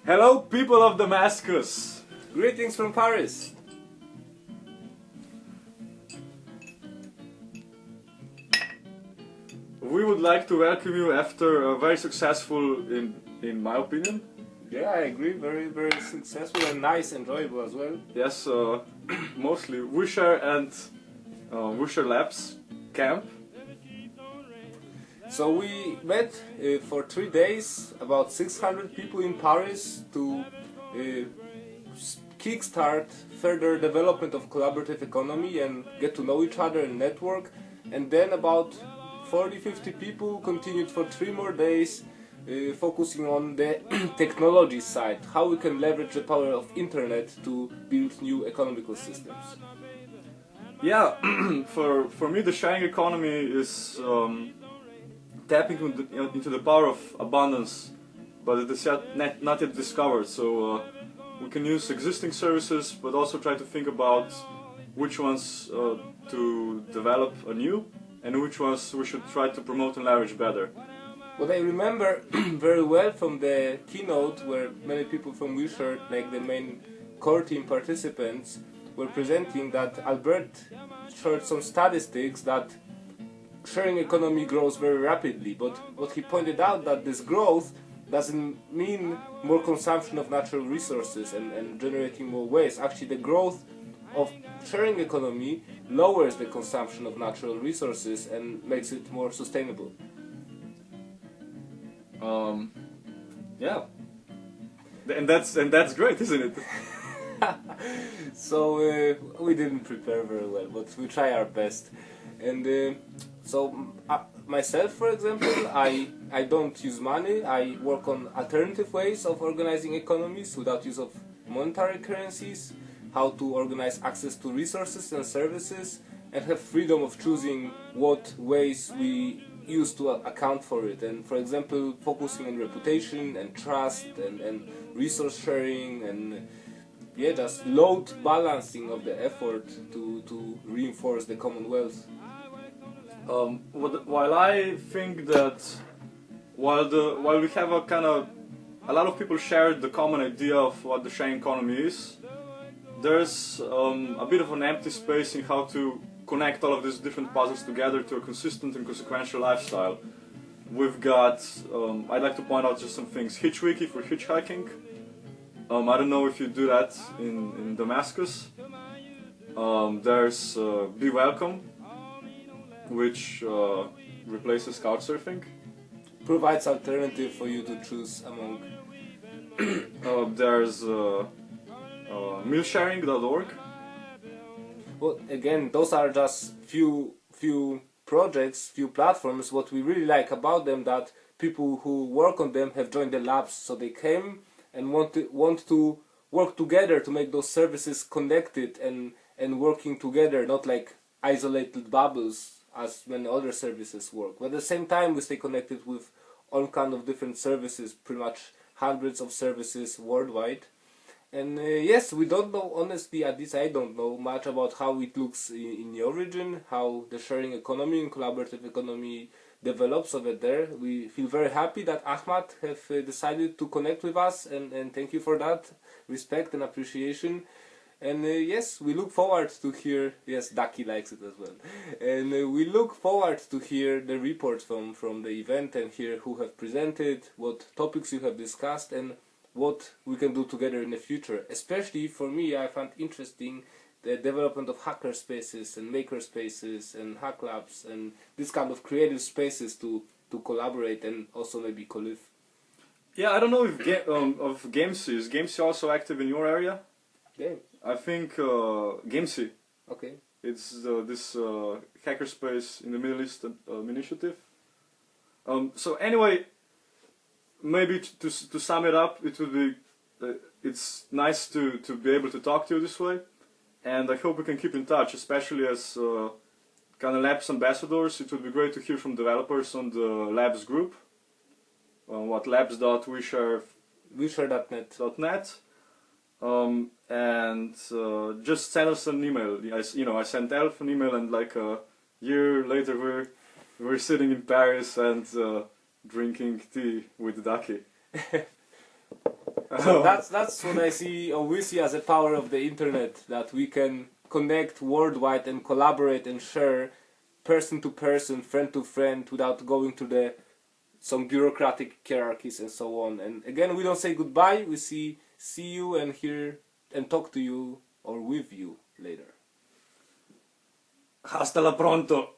Hello, people of Damascus! Greetings from Paris! We would like to welcome you after a very successful, in my opinion. Yeah, I agree. Very, very successful and nice, enjoyable as well. Yes, mostly OuiShare and OuiShare Labs Camp. So we met for 3 days, about 600 people in Paris to kickstart further development of collaborative economy and get to know each other and network. And then about 40-50 people continued for 3 more days focusing on the technology side, how we can leverage the power of internet to build new economical systems. Yeah, for me the sharing economy is tapping into the power of abundance, but it is not yet discovered, so we can use existing services but also try to think about which ones to develop anew and which ones we should try to promote and leverage better. What I remember very well from the keynote, where many people from OuiShare, like the main core team participants, were presenting, that Albert shared some statistics that sharing economy grows very rapidly, but what he pointed out that this growth doesn't mean more consumption of natural resources and generating more waste. Actually, the growth of sharing economy lowers the consumption of natural resources and makes it more sustainable. Yeah, and that's great, isn't it? So we didn't prepare very well, but we try our best. And myself, for example, I don't use money. I work on alternative ways of organizing economies without use of monetary currencies, how to organize access to resources and services, and have freedom of choosing what ways we use to account for it. And for example, focusing on reputation and trust and resource sharing and just load balancing of the effort to reinforce the commonwealth. While I think that while we have a lot of people share the common idea of what the sharing economy is, there's a bit of an empty space in how to connect all of these different puzzles together to a consistent and consequential lifestyle. We've got, I'd like to point out just some things. Hitchwiki for hitchhiking. I don't know if you do that in Damascus. There's Be Welcome, which replaces couchsurfing. Provides alternative for you to choose among. There's mealsharing.org. Well, again, those are just few projects, few platforms. What we really like about them, that people who work on them have joined the labs, so they came and want to work together to make those services connected and working together, not like isolated bubbles as many other services work. But at the same time, we stay connected with all kind of different services, pretty much hundreds of services worldwide. And yes, we don't know, honestly, at least I don't know much about how it looks in your region, how the sharing economy and collaborative economy develops over there. We feel very happy that Ahmad have decided to connect with us, and thank you for that, respect and appreciation. And yes, we look forward to hear, yes, Daki likes it as well. And we look forward to hear the reports from the event and hear who have presented, what topics you have discussed, and what we can do together in the future. Especially for me, I found interesting the development of hacker spaces and maker spaces and hack labs and this kind of creative spaces to collaborate and also maybe co-live. Yeah, I don't know if of Gamesy. Is Gamesy also active in your area? Game. I think Gamesy. Okay. It's this hackerspace in the Middle East initiative. So anyway, maybe to sum it up, it would be it's nice to be able to talk to you this way, and I hope we can keep in touch, especially as kind of labs ambassadors. It would be great to hear from developers on the labs group. What labs.ouishare.net. And just send us an email. I sent Elf an email, and like a year later we're sitting in Paris and drinking tea with Daki. So that's what I see, or we see as a power of the internet, that we can connect worldwide and collaborate and share person to person, friend to friend, without going to some bureaucratic hierarchies and so on. And again, we don't say goodbye, we see you and hear and talk to you or with you later. Hasta la pronto.